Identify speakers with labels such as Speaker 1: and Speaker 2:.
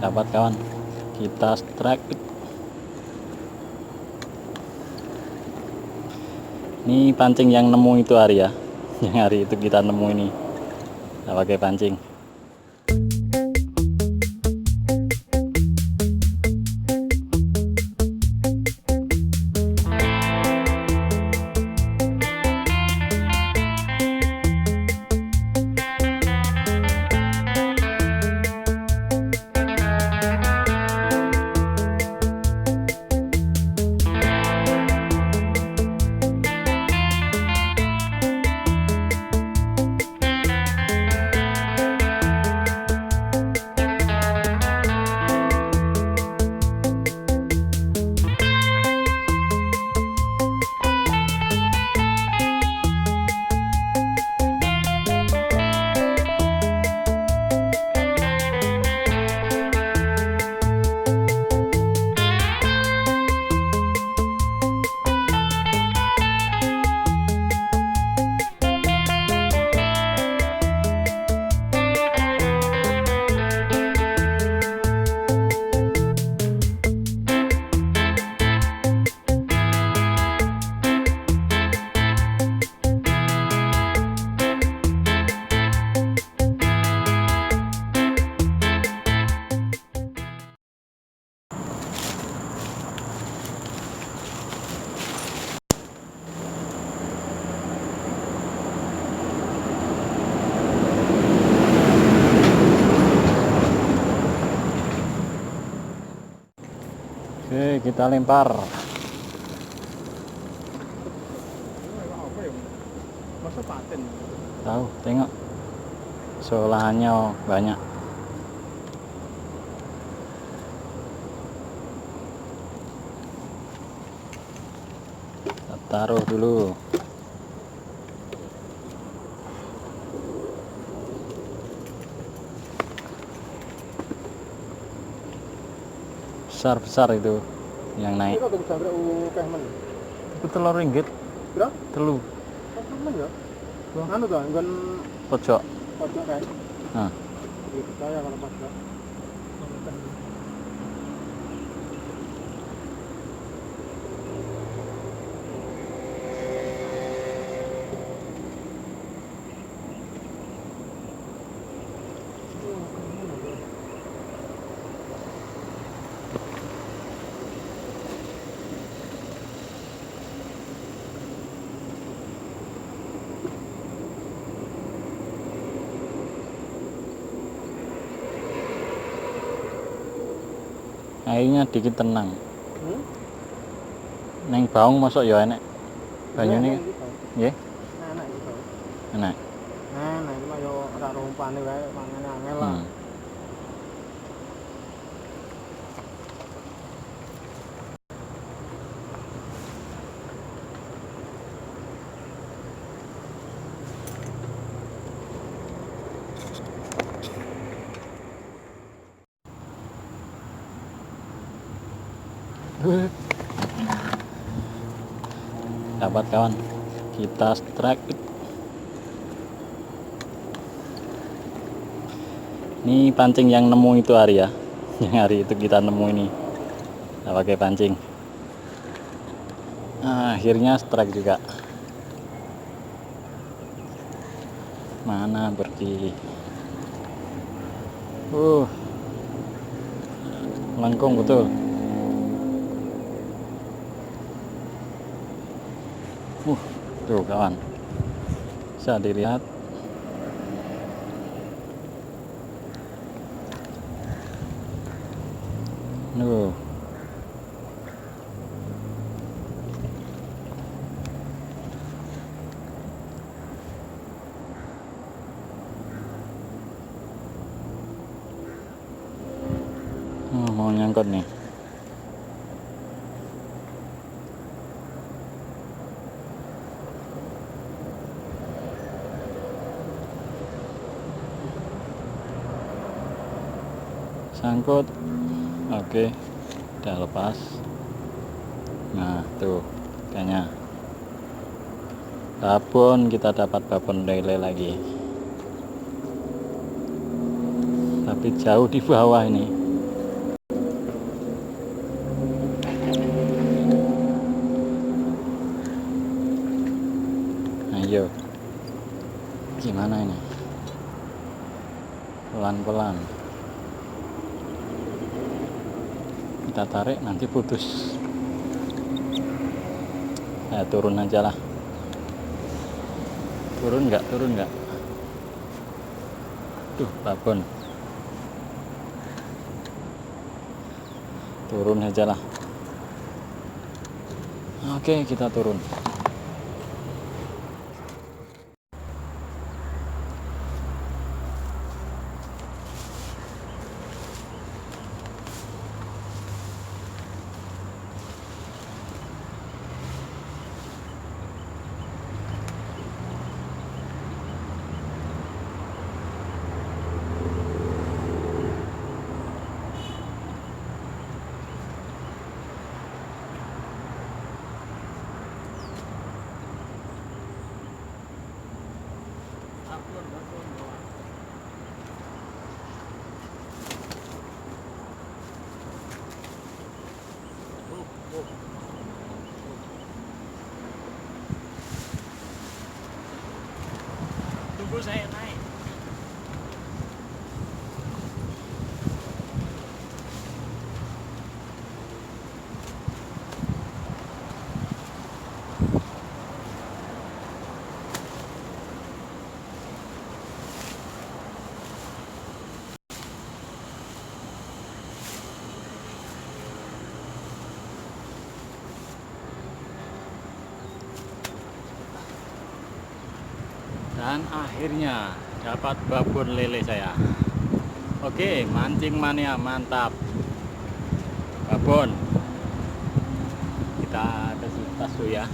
Speaker 1: Dapat kawan, kita strike. Ini pancing yang nemu itu hari ya, yang hari itu kita nemu ini, kita pakai pancing. Oke, kita lempar.
Speaker 2: Masa paten?
Speaker 1: Tahu, tengok. Solahannya banyak. Kita taruh dulu. Besar-besar itu yang naik. Itu telur ringgit.
Speaker 2: Berapa?
Speaker 1: Telu.
Speaker 2: Temen ya? Anu tuh, kan
Speaker 1: Pojok.
Speaker 2: pojok kayak.
Speaker 1: Nah,
Speaker 2: Gitu saya kalau pojok.
Speaker 1: airnya dikit tenang. Neng baung masuk ya enek. Banyu ini, nggih.
Speaker 2: Enak gitu.
Speaker 1: Enak.
Speaker 2: Enak iki mah yo ora rumpane wae, mangane angel lah.
Speaker 1: Dapat kawan, kita strike. Ini pancing yang nemu itu hari ya, yang hari itu kita nemu ini, kita pakai pancing. Nah, akhirnya strike juga. Mana pergi? Melengkung betul. Tuh kawan, bisa dilihat. Mau nyangkut nih. Sangkut. Oke, udah lepas. Nah tuh kayaknya babon, kita dapat babon lele lagi. tapi jauh di bawah ini. Ayo, gimana ini? Pelan-pelan kita tarik, nanti putus. Turun aja lah. Turun nggak? Tuh, babon. Turun aja lah. Oke, kita turun. Tunggu saya naik. Dan akhirnya dapat babon lele saya. Oke, mancing mania mantap. Babon. Kita kasih tas dulu ya.